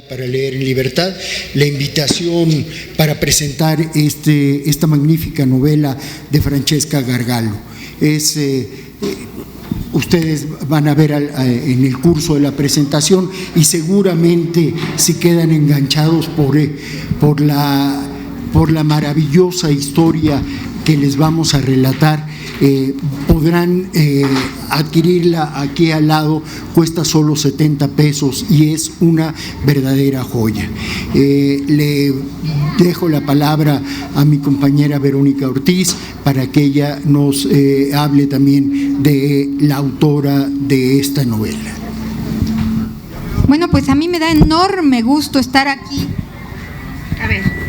Para leer en libertad, la invitación para presentar esta magnífica novela de Francesca Gargallo. Ustedes van a ver en el curso de la presentación y seguramente si quedan enganchados por la maravillosa historia que les vamos a relatar, podrán adquirirla aquí al lado. Cuesta solo 70 pesos y es una verdadera joya. Le dejo la palabra a mi compañera Verónica Ortiz para que ella nos hable también de la autora de esta novela. Bueno, pues a mí me da enorme gusto estar aquí. A ver.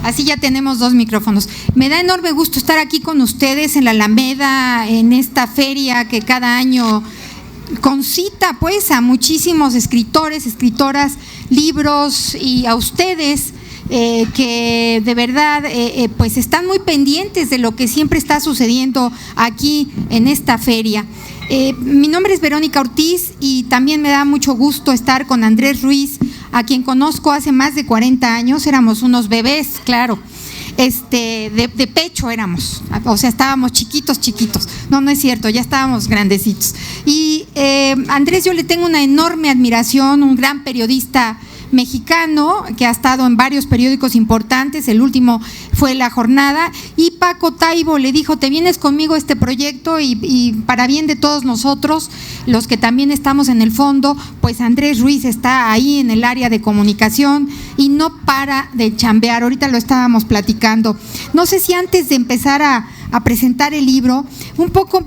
Así ya tenemos dos micrófonos. Me da enorme gusto estar aquí con ustedes en la Alameda, en esta feria que cada año concita pues a muchísimos escritores, escritoras, libros, y a ustedes que de verdad pues están muy pendientes de lo que siempre está sucediendo aquí en esta feria. Mi nombre es Verónica Ortiz y también me da mucho gusto estar con Andrés Ruiz, a quien conozco hace más de 40 años, éramos unos bebés, claro, de pecho éramos, o sea, estábamos chiquitos, no es cierto, ya estábamos grandecitos. Y Andrés, yo le tengo una enorme admiración, un gran periodista mexicano que ha estado en varios periódicos importantes, el último fue La Jornada, y Paco Taibo le dijo: te vienes conmigo a este proyecto y para bien de todos nosotros, los que también estamos en el fondo, pues Andrés Ruiz está ahí en el área de comunicación y no para de chambear. Ahorita lo estábamos platicando. No sé si antes de empezar a presentar el libro, un poco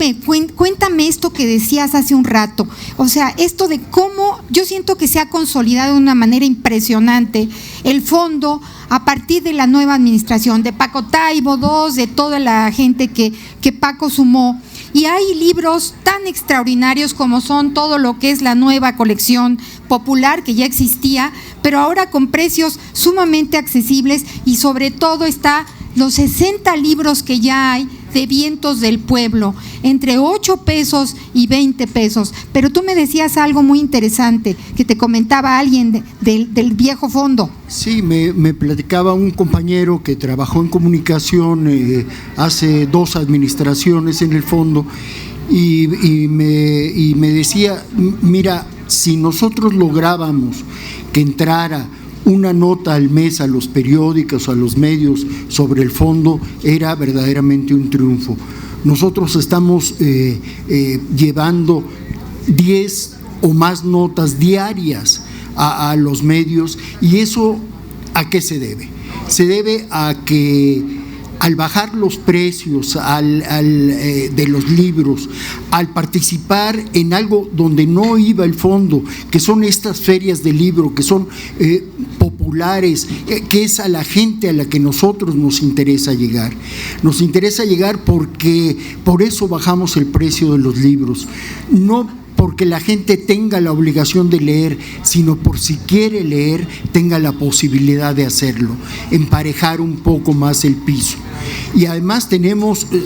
cuéntame esto que decías hace un rato, o sea, esto de cómo yo siento que se ha consolidado de una manera impresionante el fondo a partir de la nueva administración, de Paco Taibo II, de toda la gente que Paco sumó, y hay libros tan extraordinarios como son todo lo que es la nueva colección popular que ya existía, pero ahora con precios sumamente accesibles, y sobre todo está los 60 libros que ya hay de Vientos del Pueblo, entre 8 pesos y 20 pesos. Pero tú me decías algo muy interesante, que te comentaba alguien del viejo fondo. Sí, me platicaba un compañero que trabajó en comunicación hace 2 administraciones en el fondo, y me decía: mira, si nosotros lográbamos que entrara una nota al mes a los periódicos, a los medios sobre el fondo, era verdaderamente un triunfo. Nosotros estamos llevando 10 o más notas diarias a los medios, y eso ¿a qué se debe? Se debe a que al bajar los precios de los libros, al participar en algo donde no iba el fondo, que son estas ferias de libro, que son populares, que es a la gente a la que nosotros nos interesa llegar. Nos interesa llegar porque por eso bajamos el precio de los libros, no porque la gente tenga la obligación de leer, sino por si quiere leer, tenga la posibilidad de hacerlo, emparejar un poco más el piso. Y además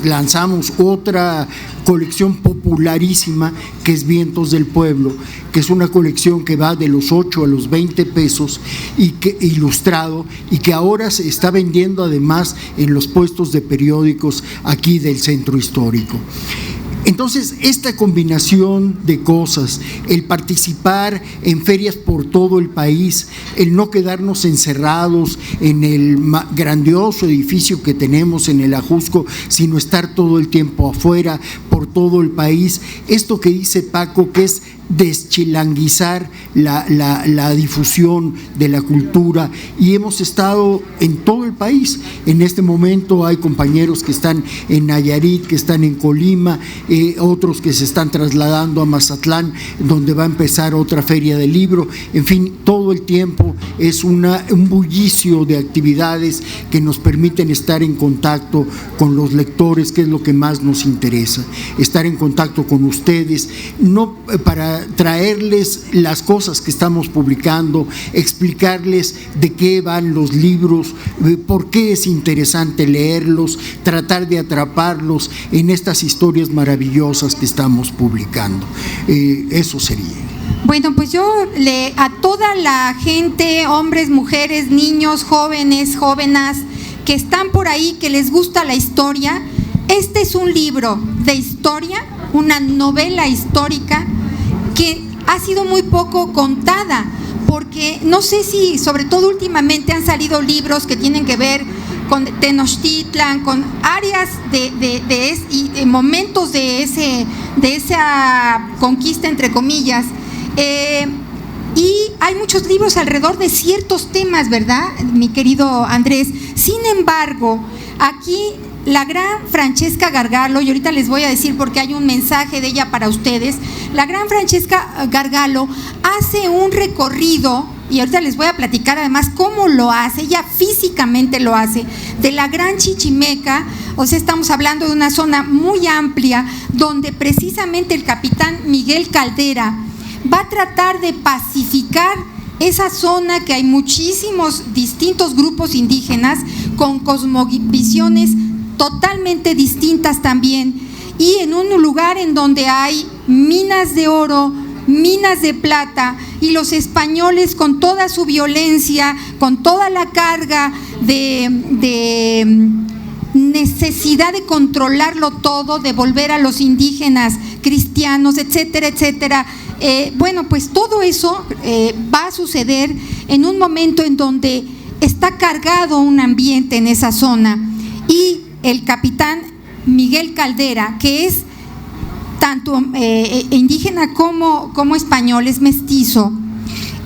lanzamos otra colección popularísima que es Vientos del Pueblo, que es una colección que va de los 8 a los 20 pesos, y que ilustrado, y que ahora se está vendiendo además en los puestos de periódicos aquí del centro histórico. Entonces, esta combinación de cosas, el participar en ferias por todo el país, el no quedarnos encerrados en el grandioso edificio que tenemos en el Ajusco, sino estar todo el tiempo afuera, por todo el país, esto que dice Paco, que es deschilanguizar la difusión de la cultura, y hemos estado en todo el país. En este momento hay compañeros que están en Nayarit, que están en Colima, otros que se están trasladando a Mazatlán, donde va a empezar otra feria del libro. En fin, todo el tiempo es un bullicio de actividades que nos permiten estar en contacto con los lectores, que es lo que más nos interesa, estar en contacto con ustedes, no para traerles las cosas que estamos publicando, explicarles de qué van los libros, por qué es interesante leerlos, tratar de atraparlos en estas historias maravillosas que estamos publicando. Eso sería. Bueno, pues yo a toda la gente, hombres, mujeres, niños, jóvenes, jóvenes, que están por ahí, que les gusta la historia, este es un libro de historia, una novela histórica que ha sido muy poco contada, porque no sé si, sobre todo últimamente, han salido libros que tienen que ver con Tenochtitlan, con áreas y momentos de esa conquista, entre comillas. Y hay muchos libros alrededor de ciertos temas, ¿verdad, mi querido Andrés? Sin embargo, aquí la gran Francesca Gargalo, y ahorita les voy a decir porque hay un mensaje de ella para ustedes, la gran Francesca Gargalo hace un recorrido, y ahorita les voy a platicar además cómo lo hace, ella físicamente lo hace, de la Gran Chichimeca. O sea, estamos hablando de una zona muy amplia, donde precisamente el capitán Miguel Caldera va a tratar de pacificar esa zona, que hay muchísimos distintos grupos indígenas con cosmovisiones totalmente distintas también, y en un lugar en donde hay minas de oro, minas de plata, y los españoles con toda su violencia, con toda la carga de necesidad de controlarlo todo, de volver a los indígenas cristianos, etcétera, etcétera. Bueno, pues todo eso va a suceder en un momento en donde está cargado un ambiente en esa zona, y el capitán Miguel Caldera, que es tanto indígena como español, es mestizo,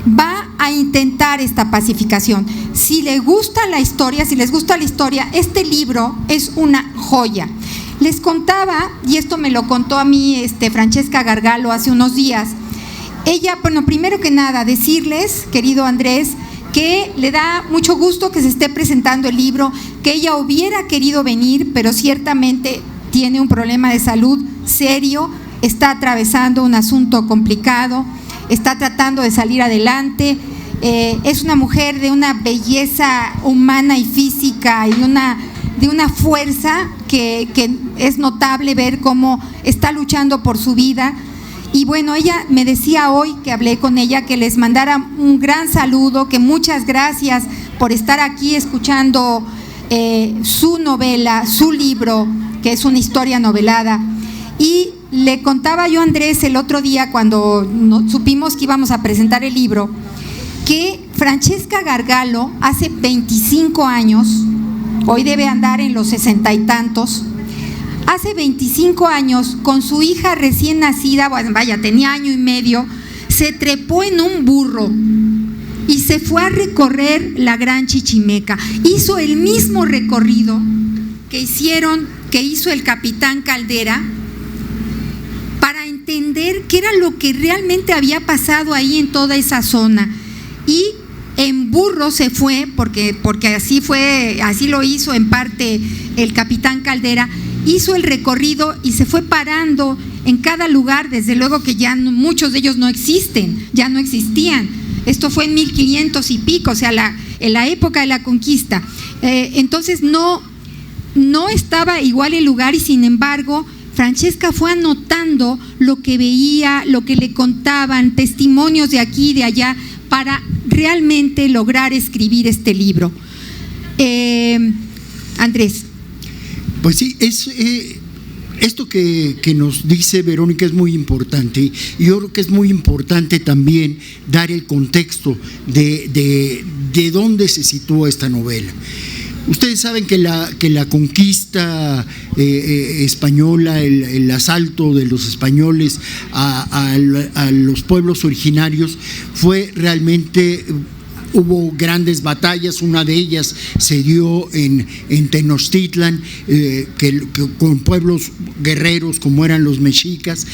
va a intentar esta pacificación. Si les gusta la historia, este libro es una joya. Les contaba, y esto me lo contó a mí Francesca Gargalo hace unos días. Ella, bueno, primero que nada, decirles, querido Andrés, que le da mucho gusto que se esté presentando el libro, que ella hubiera querido venir, pero ciertamente tiene un problema de salud serio, está atravesando un asunto complicado, está tratando de salir adelante. Es una mujer de una belleza humana y física y de una fuerza que es notable ver cómo está luchando por su vida. Y bueno, ella me decía hoy que hablé con ella que les mandara un gran saludo, que muchas gracias por estar aquí escuchando su novela, su libro, que es una historia novelada. Y le contaba yo a Andrés el otro día, cuando supimos que íbamos a presentar el libro, que Francesca Gargalo hace 25 años, hoy debe andar en los 60 y tantos, hace 25 años, con su hija recién nacida, vaya, tenía año y medio, se trepó en un burro y se fue a recorrer la Gran Chichimeca. Hizo el mismo recorrido que hizo el capitán Caldera, para entender qué era lo que realmente había pasado ahí en toda esa zona. Y en burro se fue, porque así lo hizo en parte el capitán Caldera. Hizo el recorrido y se fue parando en cada lugar. Desde luego que ya muchos de ellos no existen, ya no existían. Esto fue en 1500 y pico, o sea, en la época de la conquista. Entonces no estaba igual el lugar, y sin embargo Francesca fue anotando lo que veía, lo que le contaban, testimonios de aquí y de allá, para realmente lograr escribir este libro. Andrés. Pues sí, esto que nos dice Verónica es muy importante, y yo creo que es muy importante también dar el contexto de dónde se sitúa esta novela. Ustedes saben que la conquista española, el asalto de los españoles a los pueblos originarios fue realmente... Hubo grandes batallas, una de ellas se dio en Tenochtitlan, con pueblos guerreros como eran los mexicas,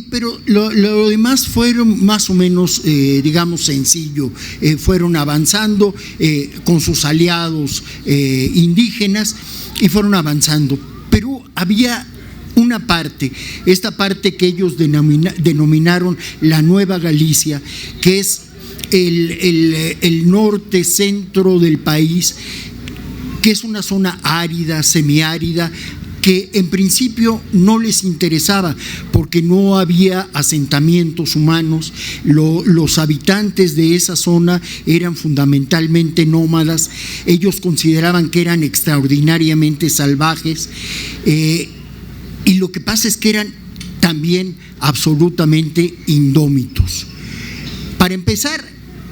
pero lo demás fueron más o menos, digamos, sencillo. Fueron avanzando con sus aliados indígenas y fueron avanzando, pero había una parte, esta parte que ellos denominaron la Nueva Galicia, que es el norte, centro del país, que es una zona árida, semiárida, que en principio no les interesaba porque no había asentamientos humanos. Los habitantes de esa zona eran fundamentalmente nómadas. Ellos consideraban que eran extraordinariamente salvajes, y lo que pasa es que eran también absolutamente indómitos. Para empezar,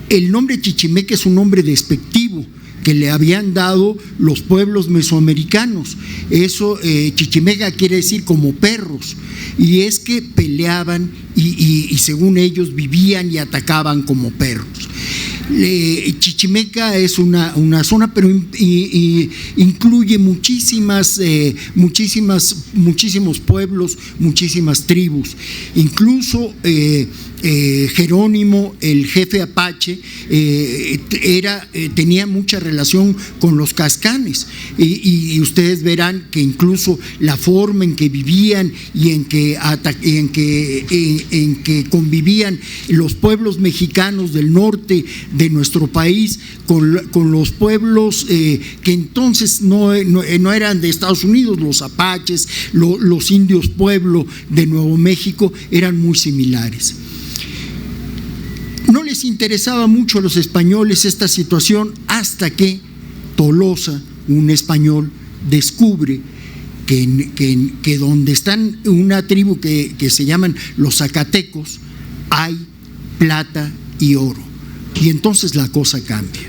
el nombre chichimeca es un nombre despectivo que le habían dado los pueblos mesoamericanos. Eso, chichimeca quiere decir como perros, y es que peleaban y según ellos vivían y atacaban como perros. Chichimeca es una zona, pero incluye muchísimos pueblos, muchísimas tribus. Incluso Jerónimo, el jefe apache, tenía mucha relación con los cascanes, y ustedes verán que incluso la forma en que vivían y en que convivían los pueblos mexicanos del norte de nuestro país con los pueblos que entonces no eran de Estados Unidos, los apaches, los indios pueblo de Nuevo México, eran muy similares. No les interesaba mucho a los españoles esta situación hasta que Tolosa, un español, descubre que donde están una tribu que se llaman los zacatecos, hay plata y oro, y entonces la cosa cambia.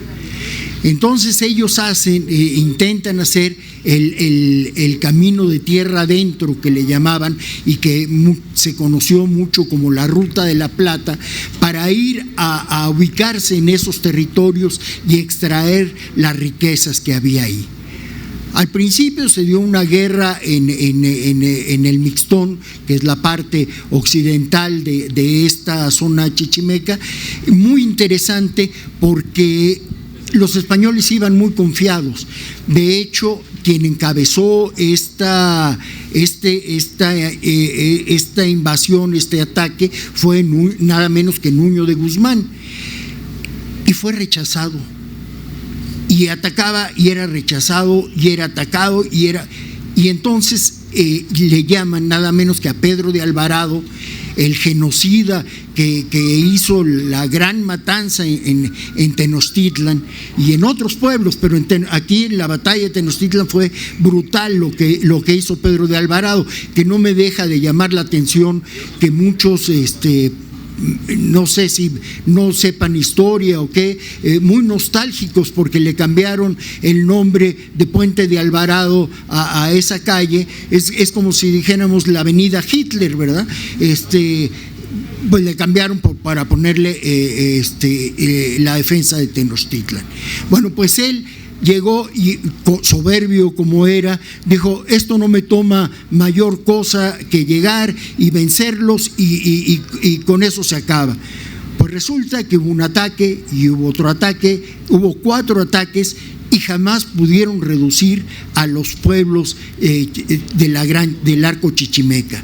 Entonces ellos intentan hacer el camino de tierra adentro, que le llamaban, y que se conoció mucho como la Ruta de la Plata, para ir a ubicarse en esos territorios y extraer las riquezas que había ahí. Al principio se dio una guerra en el Mixtón, que es la parte occidental de esta zona chichimeca, muy interesante porque los españoles iban muy confiados. De hecho, quien encabezó esta invasión, este ataque, fue nada menos que Nuño de Guzmán, y fue rechazado. Y atacaba y era rechazado, y era atacado y entonces le llaman nada menos que a Pedro de Alvarado, el genocida que hizo la gran matanza en Tenochtitlan y en otros pueblos, pero aquí en la batalla de Tenochtitlan fue brutal lo que hizo Pedro de Alvarado, que no me deja de llamar la atención que muchos no sé si no sepan historia o qué, muy nostálgicos porque le cambiaron el nombre de Puente de Alvarado a esa calle. Es como si dijéramos la avenida Hitler, ¿verdad? Pues le cambiaron para ponerle la defensa de Tenochtitlan. Bueno, pues él llegó y, soberbio como era, dijo: esto no me toma mayor cosa que llegar y vencerlos y con eso se acaba. Pues resulta que hubo un ataque y hubo otro ataque, hubo 4 ataques y jamás pudieron reducir a los pueblos del arco chichimeca.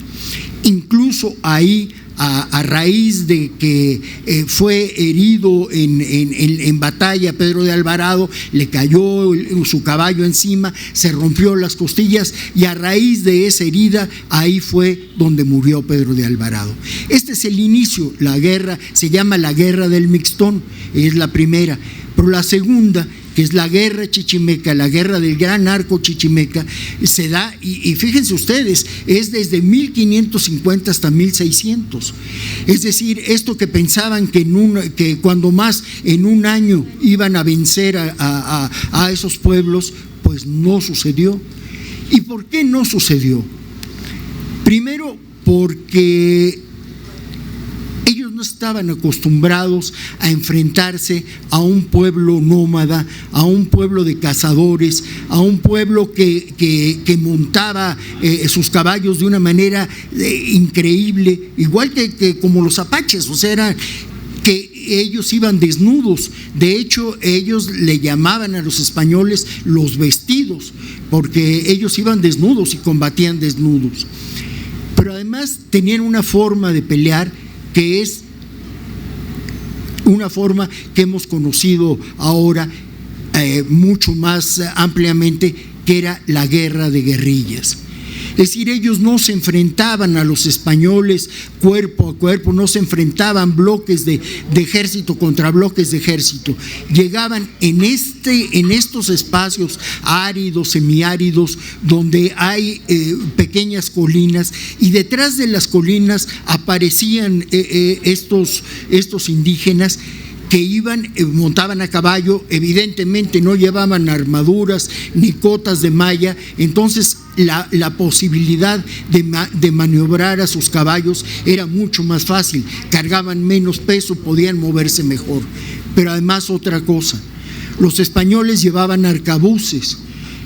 Incluso ahí, a raíz de que fue herido en batalla Pedro de Alvarado, le cayó su caballo encima, se rompió las costillas y a raíz de esa herida, ahí fue donde murió Pedro de Alvarado. Este es el inicio. La guerra se llama la Guerra del Mixtón, es la primera, pero la segunda, que es la guerra chichimeca, la guerra del gran arco chichimeca, se da, y fíjense ustedes, es desde 1550 hasta 1600. Es decir, esto que pensaban que cuando más en un año iban a vencer a esos pueblos, pues no sucedió. ¿Y por qué no sucedió? Primero, porque ellos no estaban acostumbrados a enfrentarse a un pueblo nómada, a un pueblo de cazadores, a un pueblo que montaba sus caballos de una manera increíble, igual que como los apaches, o sea, que ellos iban desnudos. De hecho, ellos le llamaban a los españoles los vestidos, porque ellos iban desnudos y combatían desnudos. Pero además tenían una forma de pelear que es una forma que hemos conocido ahora mucho más ampliamente, que era la guerra de guerrillas. Es decir, ellos no se enfrentaban a los españoles cuerpo a cuerpo, no se enfrentaban bloques de ejército contra bloques de ejército. Llegaban en estos espacios áridos, semiáridos, donde hay pequeñas colinas, y detrás de las colinas aparecían estos indígenas que montaban a caballo. Evidentemente no llevaban armaduras ni cotas de malla, entonces la posibilidad de maniobrar a sus caballos era mucho más fácil, cargaban menos peso, podían moverse mejor. Pero además otra cosa, los españoles llevaban arcabuces,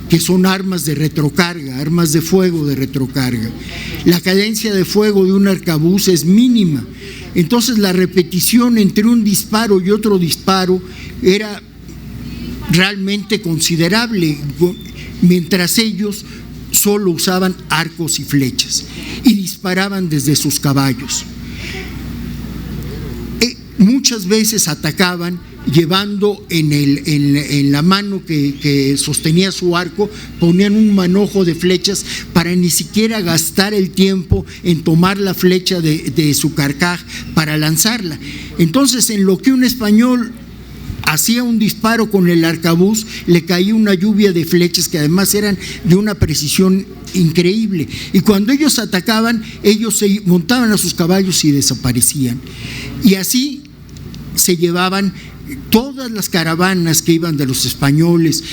que son armas de retrocarga, armas de fuego de retrocarga. La cadencia de fuego de un arcabuz es mínima, entonces la repetición entre un disparo y otro disparo era realmente considerable, mientras ellos solo usaban arcos y flechas y disparaban desde sus caballos. Muchas veces atacaban llevando en la mano que sostenía su arco, ponían un manojo de flechas para ni siquiera gastar el tiempo en tomar la flecha de su carcaj para lanzarla. Entonces, en lo que un español hacía un disparo con el arcabuz, le caía una lluvia de flechas que además eran de una precisión increíble, y cuando ellos atacaban, ellos se montaban a sus caballos y desaparecían. Y así se llevaban todas las caravanas que iban de los españoles.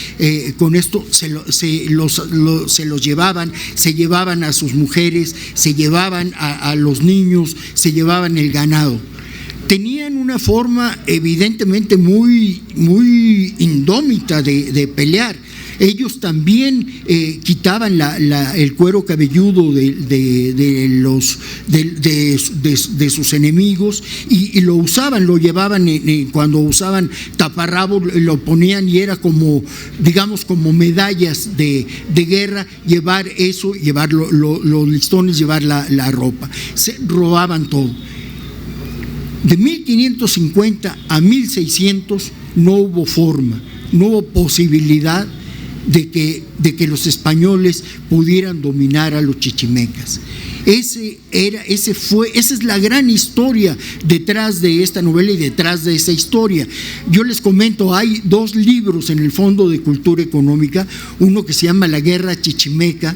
Con esto se los llevaban, se llevaban a sus mujeres, se llevaban a los niños, se llevaban el ganado. Tenían una forma evidentemente muy indómita de pelear. Ellos también quitaban el cuero cabelludo de sus enemigos y lo usaban, lo llevaban cuando usaban taparrabos, lo ponían y era como, digamos, como medallas de guerra, llevar eso, llevar los listones, llevar la ropa. Se robaban todo. De 1550 a 1600 no hubo forma, no hubo posibilidad de que los españoles pudieran dominar a los chichimecas. Esa es la gran historia detrás de esta novela y detrás de esa historia. Yo les comento, hay 2 libros en el Fondo de Cultura Económica, uno que se llama La Guerra Chichimeca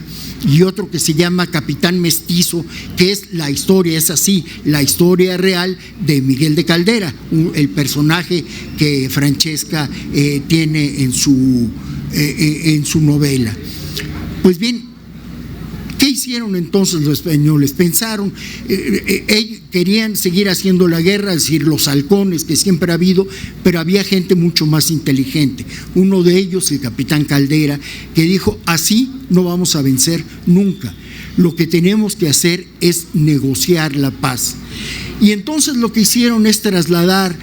y otro que se llama Capitán Mestizo, que es la historia, es así, la historia real de Miguel de Caldera, el personaje que Francesca tiene en su novela. Pues bien, ¿qué hicieron entonces los españoles? Pensaron, ellos querían seguir haciendo la guerra, es decir, los halcones que siempre ha habido, pero había gente mucho más inteligente. Uno de ellos, el capitán Caldera, que dijo: así no vamos a vencer nunca. Lo que tenemos que hacer es negociar la paz. Y entonces lo que hicieron es trasladar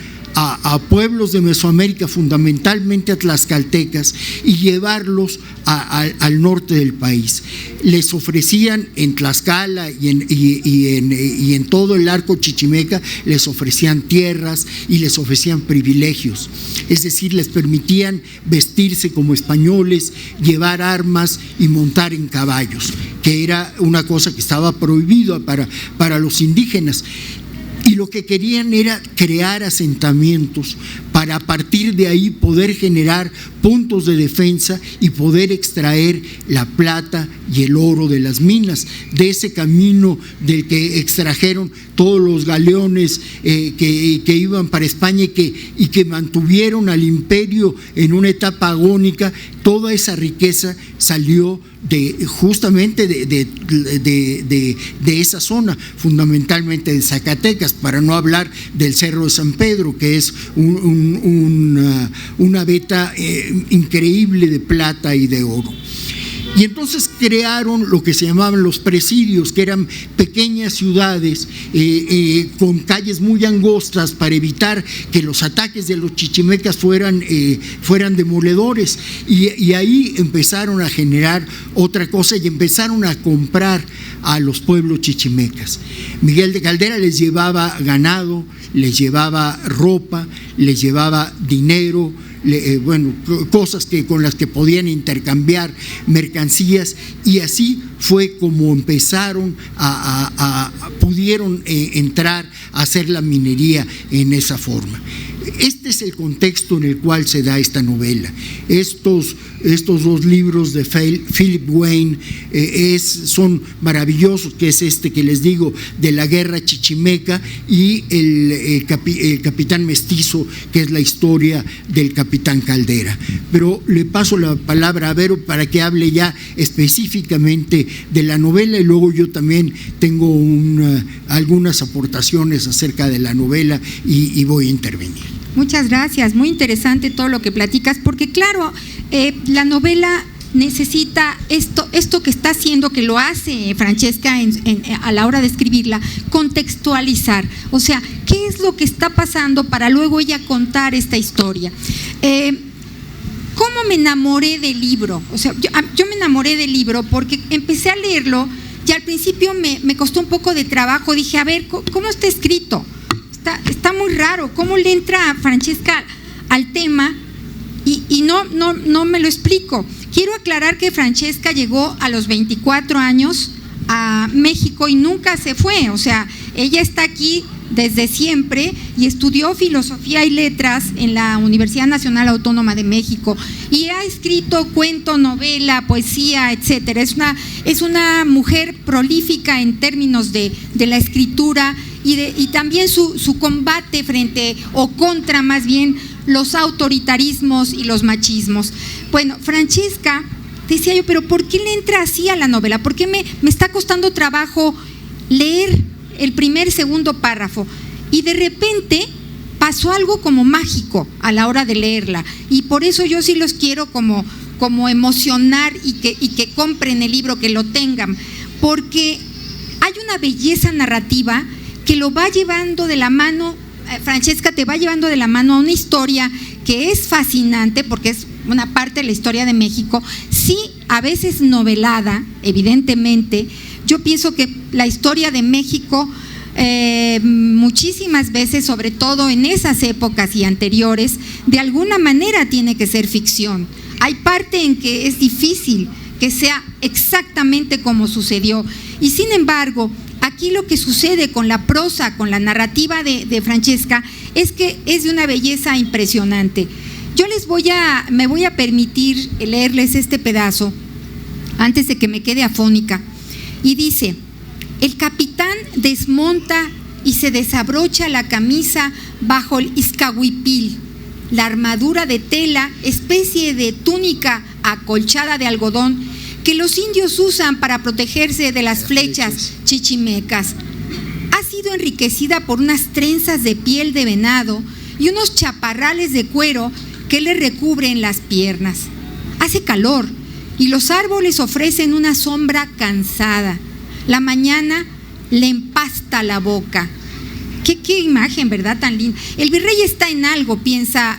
a pueblos de Mesoamérica, fundamentalmente a tlaxcaltecas, y llevarlos al norte del país. Les ofrecían en Tlaxcala y en todo el arco chichimeca, les ofrecían tierras y les ofrecían privilegios. Es decir, les permitían vestirse como españoles, llevar armas y montar en caballos, que era una cosa que estaba prohibida para los indígenas. Y lo que querían era crear asentamientos para a partir de ahí poder generar puntos de defensa y poder extraer la plata y el oro de las minas, de ese camino del que extrajeron todos los galeones que iban para España y que mantuvieron al imperio en una etapa agónica. Toda esa riqueza salió justamente de esa zona, fundamentalmente de Zacatecas, para no hablar del Cerro de San Pedro, que es una veta increíble de plata y de oro. Y entonces crearon lo que se llamaban los presidios, que eran pequeñas ciudades con calles muy angostas para evitar que los ataques de los chichimecas fueran demoledores. Y ahí empezaron a generar otra cosa y empezaron a comprar a los pueblos chichimecas. Miguel de Caldera les llevaba ganado, les llevaba ropa, les llevaba dinero, cosas con las que podían intercambiar mercancías, y así fue como empezaron pudieron entrar a hacer la minería en esa forma. Este es el contexto en el cual se da esta novela. Estos dos libros de Philip Wayne son maravillosos, que es este que les digo, de la guerra chichimeca, y el Capitán Mestizo, que es la historia del Capitán Caldera. Pero le paso la palabra a Vero para que hable ya específicamente de la novela, y luego yo también tengo algunas aportaciones acerca de la novela y voy a intervenir. Muchas gracias, muy interesante todo lo que platicas, porque claro, la novela necesita esto que está haciendo, que lo hace Francesca a la hora de escribirla, contextualizar, o sea, qué es lo que está pasando para luego ella contar esta historia. ¿Cómo me enamoré del libro? O sea, yo me enamoré del libro porque empecé a leerlo y al principio me costó un poco de trabajo. Dije, a ver, ¿cómo está escrito? Está muy raro, ¿cómo le entra a Francesca al tema? Y no me lo explico. Quiero aclarar que Francesca llegó a los 24 años a México y nunca se fue, o sea, ella está aquí desde siempre y estudió filosofía y letras en la Universidad Nacional Autónoma de México y ha escrito cuento, novela, poesía, etcétera. Es una mujer prolífica en términos de la escritura y también su combate frente o contra más bien los autoritarismos y los machismos. Bueno, Francesca, decía yo, pero ¿por qué le entra así a la novela? ¿Por qué me está costando trabajo leer el segundo párrafo? Y de repente pasó algo como mágico a la hora de leerla, y por eso yo sí los quiero como emocionar y que compren el libro, que lo tengan, porque hay una belleza narrativa que lo va llevando de la mano. Francesca te va llevando de la mano a una historia que es fascinante, porque es una parte de la historia de México, sí, a veces novelada, evidentemente. Yo pienso que la historia de México muchísimas veces, sobre todo en esas épocas y anteriores, de alguna manera tiene que ser ficción. Hay parte en que es difícil que sea exactamente como sucedió, y sin embargo, aquí lo que sucede con la prosa, con la narrativa de Francesca, es que es de una belleza impresionante. Yo me voy a permitir leerles este pedazo antes de que me quede afónica. Y dice: el capitán desmonta y se desabrocha la camisa bajo el izcahuipil, la armadura de tela, especie de túnica acolchada de algodón que los indios usan para protegerse de las flechas chichimecas. Ha sido enriquecida por unas trenzas de piel de venado y unos chaparrales de cuero que le recubren las piernas. Hace calor y los árboles ofrecen una sombra cansada. La mañana le empasta la boca. Qué imagen, ¿verdad? Tan linda. El virrey está en algo, piensa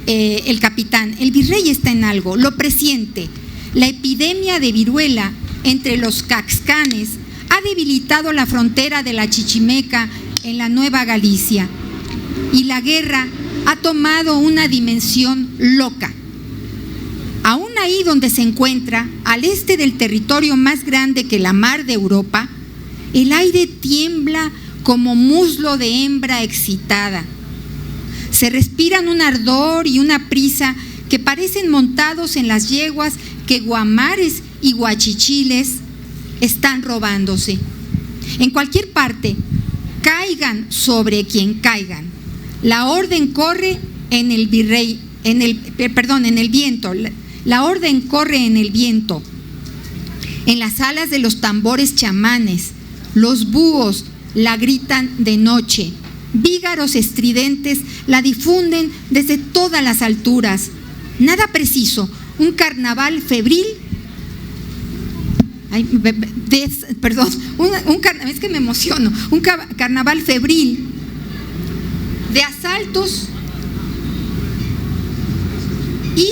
el capitán. El virrey está en algo, lo presiente. La epidemia de viruela entre los caxcanes ha debilitado la frontera de la Chichimeca en la Nueva Galicia, y la guerra ha tomado una dimensión loca. Aún ahí donde se encuentra, al este del territorio más grande que la mar de Europa, el aire tiembla como muslo de hembra excitada. Se respiran un ardor y una prisa que parecen montados en las yeguas que guamares y guachichiles están robándose. En cualquier parte, caigan sobre quien caigan, la orden corre en el viento. La orden corre en el viento, en las alas de los tambores chamanes. Los búhos la gritan de noche, vígaros estridentes la difunden desde todas las alturas. Nada preciso, un carnaval febril, es que me emociono, un carnaval febril de asaltos y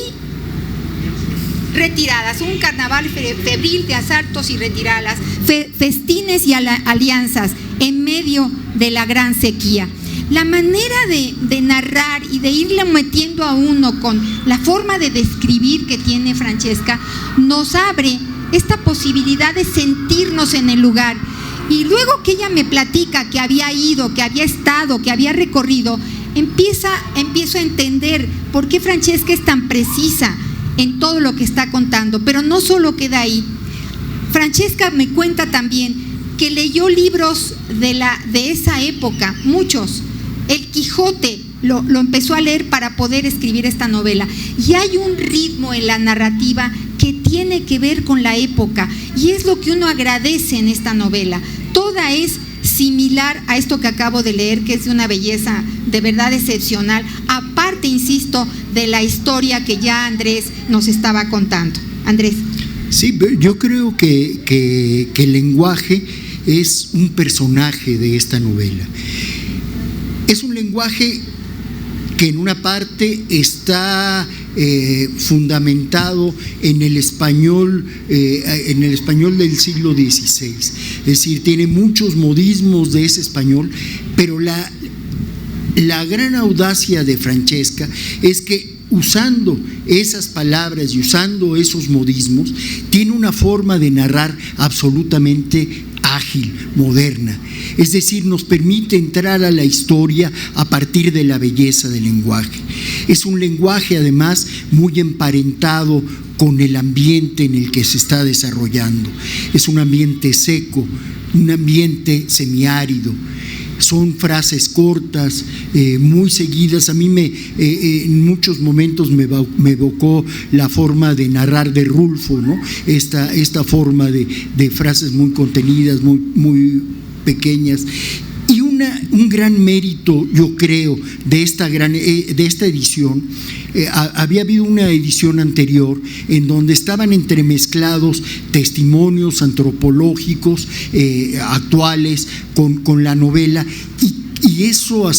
retiradas, un carnaval febril de asaltos y retiradas, festines y alianzas en medio de la gran sequía. La manera de narrar y de irle metiendo a uno con la forma de describir que tiene Francesca nos abre esta posibilidad de sentirnos en el lugar. Y luego que ella me platica que había ido, que había estado, que había recorrido, empiezo a entender por qué Francesca es tan precisa en todo lo que está contando. Pero no solo queda ahí. Francesca me cuenta también que leyó libros de esa época, muchos. El Quijote lo empezó a leer para poder escribir esta novela. Y hay un ritmo en la narrativa que tiene que ver con la época, y es lo que uno agradece en esta novela. Toda es similar a esto que acabo de leer, que es de una belleza de verdad excepcional, aparte, insisto, de la historia que ya Andrés nos estaba contando. Andrés. Sí, yo creo que el lenguaje es un personaje de esta novela. Es un lenguaje que en una parte está fundamentado en el español del siglo XVI, es decir, tiene muchos modismos de ese español, pero la gran audacia de Francesca es que usando esas palabras y usando esos modismos, tiene una forma de narrar absolutamente ágil, moderna. Es decir, nos permite entrar a la historia a partir de la belleza del lenguaje. Es un lenguaje, además, muy emparentado con el ambiente en el que se está desarrollando. Es un ambiente seco, un ambiente semiárido. Son frases cortas, muy seguidas. A mí en muchos momentos me evocó la forma de narrar de Rulfo, ¿no? Esta forma de frases muy contenidas, muy pequeñas. Y un gran mérito, yo creo, de esta edición. Había habido una edición anterior en donde estaban entremezclados testimonios antropológicos actuales con la novela, y eso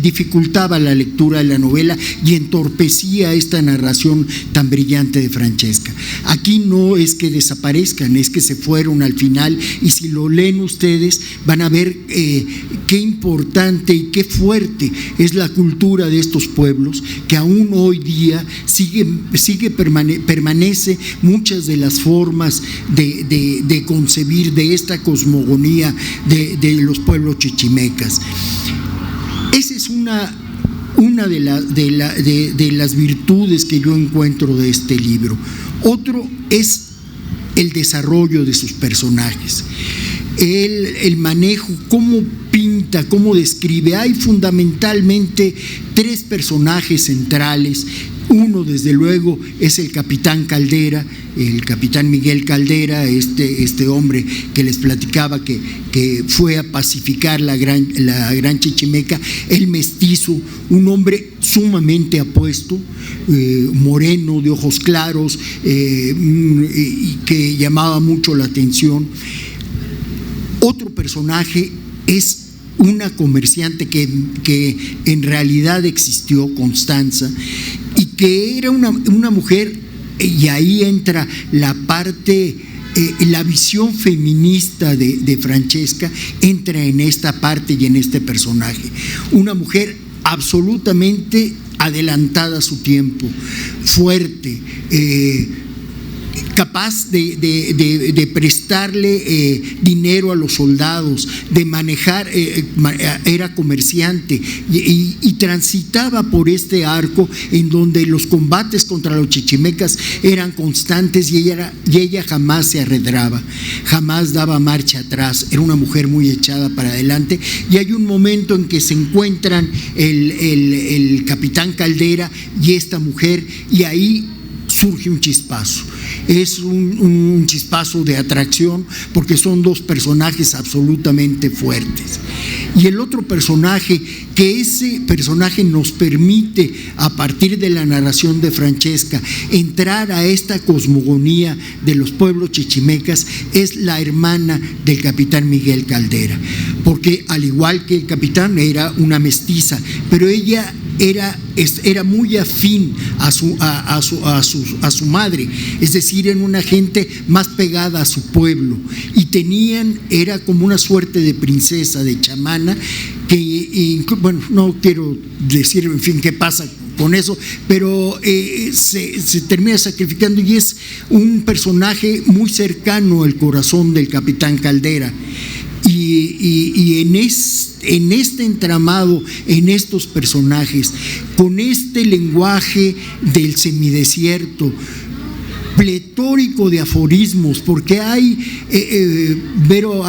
dificultaba la lectura de la novela y entorpecía esta narración tan brillante de Francesca. Aquí no es que desaparezcan, es que se fueron al final, y si lo leen ustedes van a ver qué importante y qué fuerte es la cultura de estos pueblos, que aún hoy día permanece muchas de las formas de concebir de esta cosmogonía de los pueblos chichimecas. Esa es una de las virtudes que yo encuentro de este libro. Otro es el desarrollo de sus personajes, el manejo, cómo pinta, cómo describe. Hay fundamentalmente 3 personajes centrales. Uno, desde luego, es el capitán Caldera, el capitán Miguel Caldera, este hombre que les platicaba que fue a pacificar la gran Chichimeca, el mestizo, un hombre sumamente apuesto, moreno, de ojos claros, y que llamaba mucho la atención. Otro personaje es una comerciante que en realidad existió, Constanza, y que era una mujer, y ahí entra la parte, la visión feminista de Francesca, entra en esta parte y en este personaje. Una mujer absolutamente adelantada a su tiempo, fuerte, capaz de prestarle dinero a los soldados, de manejar, era comerciante y transitaba por este arco en donde los combates contra los chichimecas eran constantes, y ella jamás se arredraba, jamás daba marcha atrás. Era una mujer muy echada para adelante, y hay un momento en que se encuentran el capitán Caldera y esta mujer, y ahí surge un chispazo. Es un chispazo de atracción, porque son 2 personajes absolutamente fuertes. Y el otro personaje, que ese personaje nos permite, a partir de la narración de Francesca, entrar a esta cosmogonía de los pueblos chichimecas, es la hermana del capitán Miguel Caldera, porque al igual que el capitán era una mestiza, pero ella era muy afín a su madre, es decir, era una gente más pegada a su pueblo, y era como una suerte de princesa, de chamana, que, bueno, no quiero decir, en fin, qué pasa con eso, pero se termina sacrificando, y es un personaje muy cercano al corazón del capitán Caldera. Y en este entramado, en estos personajes, con este lenguaje del semidesierto, pletórico de aforismos, porque hay, Vero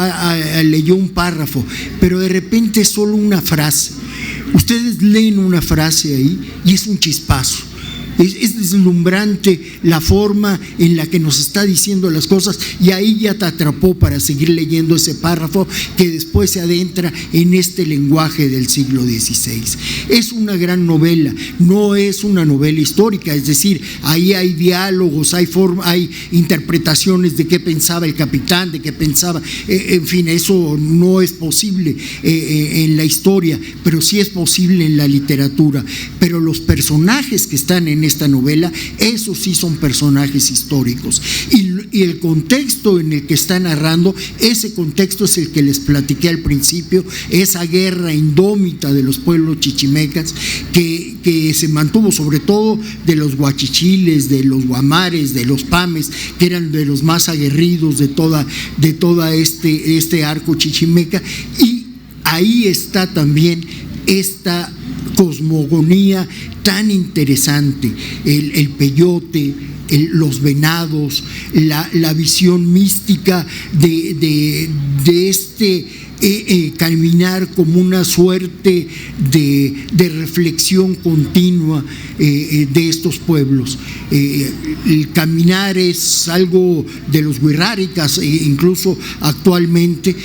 leyó un párrafo, pero de repente es solo una frase. Ustedes leen una frase ahí y es un chispazo. Es deslumbrante la forma en la que nos está diciendo las cosas, y ahí ya te atrapó para seguir leyendo ese párrafo que después se adentra en este lenguaje del siglo XVI. Es una gran novela, no es una novela histórica, es decir, ahí hay diálogos, hay interpretaciones de qué pensaba el capitán, de qué pensaba, en fin, eso no es posible en la historia, pero sí es posible en la literatura. Pero los personajes que están en esta novela, esos sí son personajes históricos, y el contexto en el que está narrando, ese contexto es el que les platiqué al principio, esa guerra indómita de los pueblos chichimecas que se mantuvo, sobre todo de los huachichiles, de los guamares, de los pames, que eran de los más aguerridos de toda este arco chichimeca. Y ahí está también esta cosmogonía tan interesante, el peyote, los venados, la visión mística de este caminar como una suerte de reflexión continua de estos pueblos. El caminar es algo de los huirráricas, incluso actualmente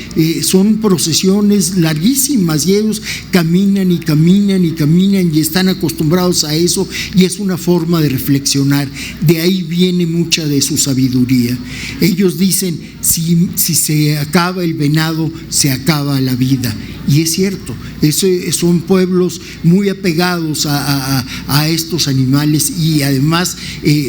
son procesiones larguísimas, y ellos caminan y caminan y caminan y están acostumbrados a eso, y es una forma de reflexionar. De ahí viene mucha de su sabiduría. Ellos dicen, si se acaba el venado, se acaba la vida. Y es cierto, son pueblos muy apegados a estos animales, y además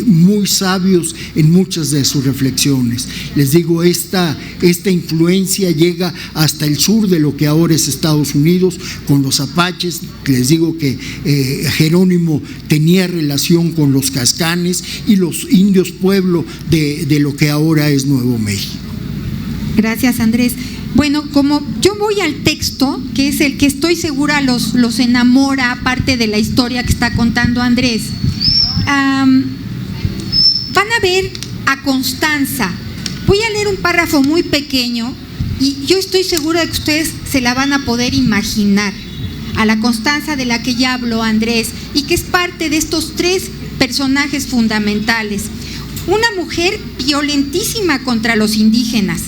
muy sabios en muchas de sus reflexiones. Les digo, esta influencia llega hasta el sur de lo que ahora es Estados Unidos, con los apaches. Les digo que Jerónimo tenía relación con los cascanes y los indios pueblo de lo que ahora es Nuevo México. Gracias, Andrés. Bueno, como yo voy al texto, que es el que estoy segura los enamora, aparte de la historia que está contando Andrés, van a ver a Constanza. Voy a leer un párrafo muy pequeño, y yo estoy segura de que ustedes se la van a poder imaginar, a la Constanza de la que ya habló Andrés, y que es parte de estos tres personajes fundamentales. Una mujer violentísima contra los indígenas.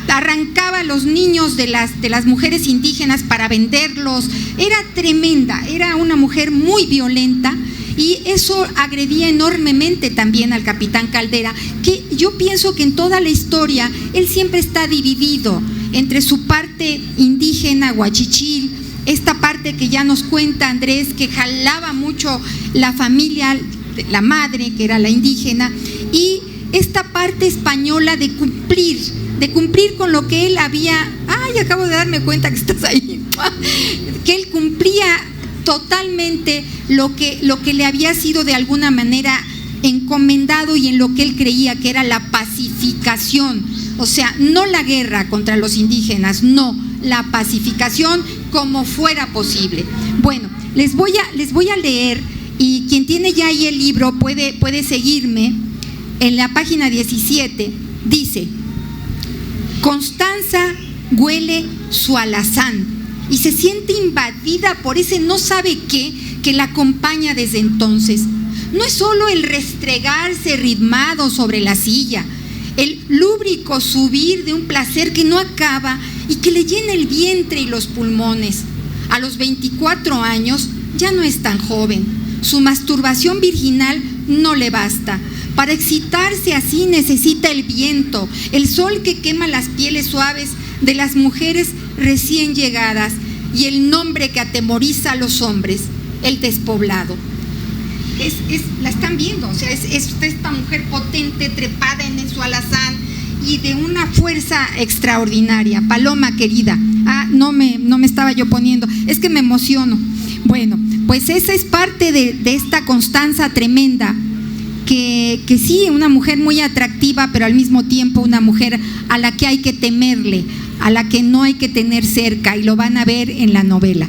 Arrancaba a los niños de las mujeres indígenas para venderlos. Era tremenda, era una mujer muy violenta, y eso agredía enormemente también al capitán Caldera, que yo pienso que en toda la historia él siempre está dividido entre su parte indígena, huachichil, esta parte que ya nos cuenta Andrés, que jalaba mucho la familia, la madre, que era la indígena, y esta parte española de cumplir con lo que él había. ¡Ay, acabo de darme cuenta que estás ahí! Que él cumplía totalmente lo que le había sido de alguna manera encomendado, y en lo que él creía que era la pacificación. O sea, no la guerra contra los indígenas, no, la pacificación como fuera posible. Bueno, les voy a leer, y quien tiene ya ahí el libro puede seguirme. En la página 17 dice: Constanza huele su alazán y se siente invadida por ese no sabe qué que la acompaña desde entonces. No es solo el restregarse ritmado sobre la silla, el lúbrico subir de un placer que no acaba y que le llena el vientre y los pulmones. A los 24 años ya no es tan joven. Su masturbación virginal no le basta. Para excitarse así necesita el viento, el sol que quema las pieles suaves de las mujeres recién llegadas, y el nombre que atemoriza a los hombres, el despoblado. La están viendo, o sea, es esta mujer potente, trepada en su alazán y de una fuerza extraordinaria. Paloma querida, no me estaba yo poniendo, es que me emociono. Bueno, pues esa es parte de esta constancia tremenda, que sí, una mujer muy atractiva, pero al mismo tiempo una mujer a la que hay que temerle, a la que no hay que tener cerca, y lo van a ver en la novela.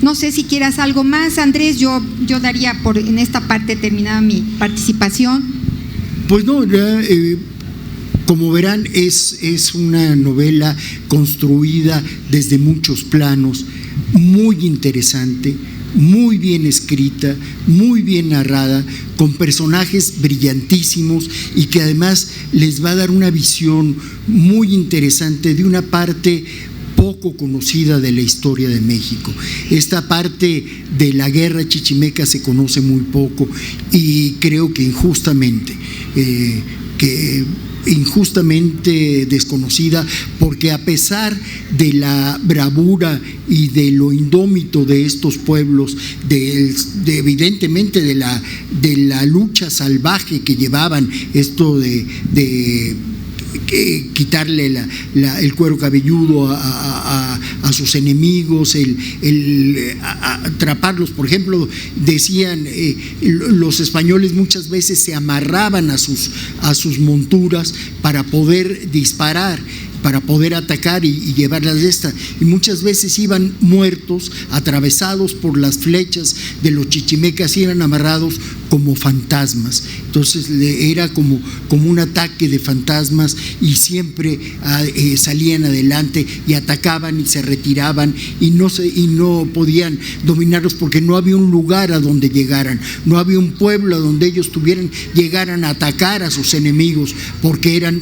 No sé si quieras algo más, Andrés. Yo daría en esta parte terminada mi participación. Pues no, como verán, es una novela construida desde muchos planos, muy interesante, muy bien escrita, muy bien narrada, con personajes brillantísimos y que además les va a dar una visión muy interesante de una parte poco conocida de la historia de México. Esta parte de la guerra chichimeca se conoce muy poco y creo que injustamente desconocida, porque a pesar de la bravura y de lo indómito de estos pueblos, evidentemente de la lucha salvaje que llevaban, esto de quitarle el cuero cabelludo a sus enemigos, atraparlos. Por ejemplo, decían, los españoles muchas veces se amarraban a sus monturas para poder disparar, para poder atacar y llevarlas de esta, y muchas veces iban muertos, atravesados por las flechas de los chichimecas, y eran amarrados como fantasmas. Entonces era como un ataque de fantasmas, y siempre salían adelante y atacaban y se retiraban, y no podían dominarlos porque no había un lugar a donde llegaran, no había un pueblo a donde ellos llegaran a atacar a sus enemigos, porque eran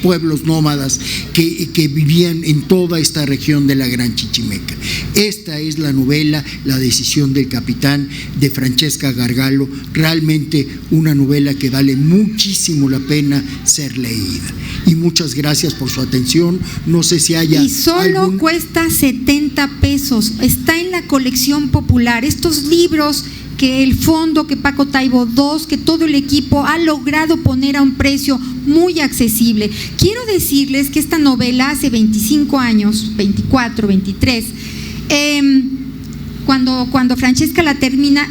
pueblos nómadas que vivían en toda esta región de la Gran Chichimeca. Esta es la novela La decisión del capitán, de Francesca Gargallo, realmente una novela que vale muchísimo la pena ser leída. Y muchas gracias por su atención. No sé si haya... Y solo cuesta 70 pesos, está en la colección popular. Estos libros que el fondo, que Paco Taibo II, que todo el equipo ha logrado poner a un precio muy accesible. Quiero decirles que esta novela hace 25 años, 24, 23, cuando Francesca la termina,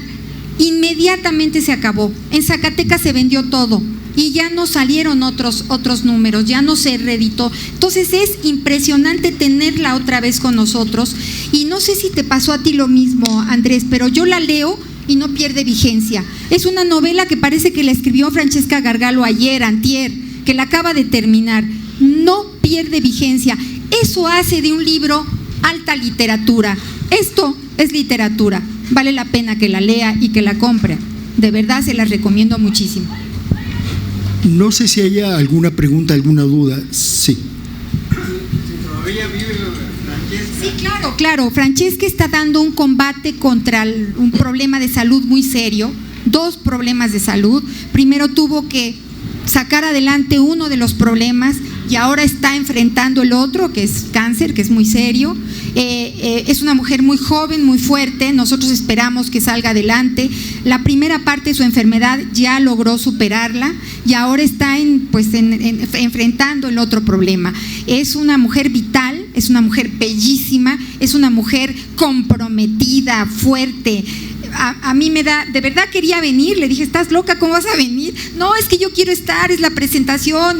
inmediatamente se acabó. En Zacatecas se vendió todo y ya no salieron otros números, ya no se reeditó. Entonces es impresionante tenerla otra vez con nosotros, y no sé si te pasó a ti lo mismo, Andrés, pero yo la leo y no pierde vigencia. Es una novela que parece que la escribió Francesca Gargallo ayer, antier, que la acaba de terminar. No pierde vigencia. Eso hace de un libro alta literatura. Esto es literatura. Vale la pena que la lea y que la compre. De verdad se las recomiendo muchísimo. No sé si haya alguna pregunta, alguna duda. Sí. ¿Todavía vive Francesca? Sí, claro. Francesca está dando un combate contra un problema de salud muy serio, 2 problemas de salud. Primero tuvo que sacar adelante uno de los problemas y ahora está enfrentando el otro, que es cáncer, que es muy serio. Es una mujer muy joven, muy fuerte. Nosotros esperamos que salga adelante. La primera parte de su enfermedad ya logró superarla y ahora está enfrentando el otro problema. Es una mujer vital, es una mujer bellísima, es una mujer comprometida, fuerte. A mí me da, de verdad quería venir, le dije, ¿estás loca? ¿Cómo vas a venir? No, es que yo quiero estar, es la presentación,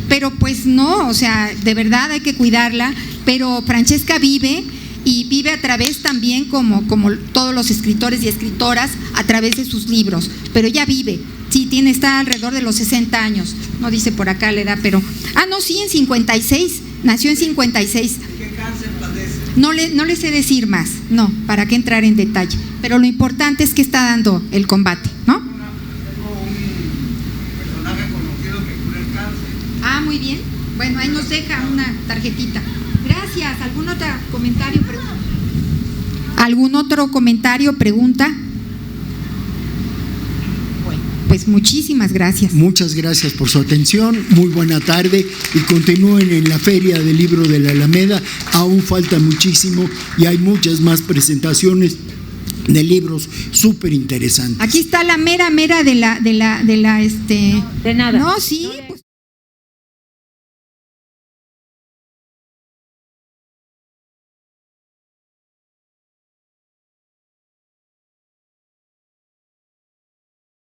pero pues no, o sea, de verdad hay que cuidarla. Pero Francesca vive, y vive a través también, como todos los escritores y escritoras, a través de sus libros, pero ella vive. Sí, está alrededor de los 60 años, no dice por acá la edad, pero... sí, en 56, nació en 56. ¿Qué cáncer padece? No le sé decir más, no, para qué entrar en detalle, pero lo importante es que está dando el combate, ¿no? Tengo un personaje conocido que cura el cáncer. Muy bien, bueno, ahí nos deja una tarjetita. Gracias. ¿Algún otro comentario, pregunta? ¿Algún otro comentario, pregunta? Bueno, pues pues muchísimas gracias. Muchas gracias por su atención, muy buena tarde y continúen en la Feria del Libro de la Alameda, aún falta muchísimo y hay muchas más presentaciones de libros súper interesantes. Aquí está la mera de la De nada. No, sí.